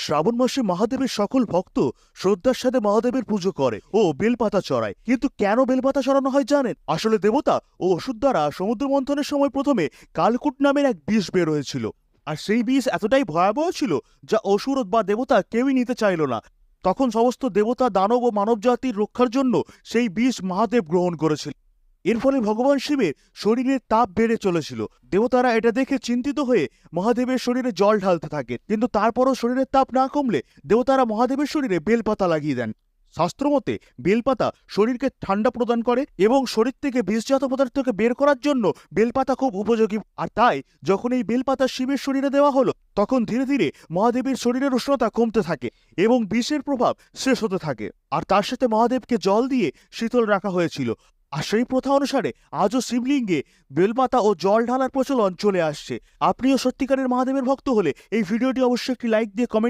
শ্রাবণ মাসে মহাদেবের সকল ভক্ত শ্রদ্ধার সাথে মহাদেবের পুজো করে ও বেলপাতা চড়ায়। কিন্তু কেন বেলপাতা চড়ানো হয় জানেন? আসলে দেবতা ও অসুর দ্বারা সমুদ্র মন্থনের সময় প্রথমে কালকূট নামের এক বিষ বের হয়েছিল। আর সেই বিষ এতটাই ভয়াবহ ছিল যা অসুর বা দেবতা কেউই নিতে চাইল না। তখন সমস্ত দেবতা, দানব ও মানব জাতির রক্ষার জন্য সেই বিষ মহাদেব গ্রহণ করেছিল। এর ফলে ভগবান শিবের শরীরের তাপ বেড়ে চলেছিল। দেবতারা এটা দেখে চিন্তিত হয়ে মহাদেবের শরীরে জল ঢালতে থাকে, কিন্তু তারপরও শরীরের তাপ না কমলে দেবতারা মহাদেবের শরীরে বেলপাতা লাগিয়ে দেন। শাস্ত্রমতে বেলপাতা শরীরকে ঠান্ডা প্রদান করে এবং শরীর থেকে বিষজাত পদার্থকে বের করার জন্য বেলপাতা খুব উপযোগী। আর তাই যখন এই বেলপাতা শিবের শরীরে দেওয়া হলো, তখন ধীরে ধীরে মহাদেবের শরীরের উষ্ণতা কমতে থাকে এবং বিষের প্রভাব শেষ হতে থাকে। আর তার সাথে মহাদেবকে জল দিয়ে শীতল রাখা হয়েছিল। আর সেই প্রথা অনুসারে আজও শিবলিঙ্গে বেলপাতা ও জল ঢালার প্রচলন চলে আসছে। আপনিও সত্যিকারের মহাদেবের ভক্ত হলে এই ভিডিওটি অবশ্যই একটি লাইক দিয়ে কমেন্ট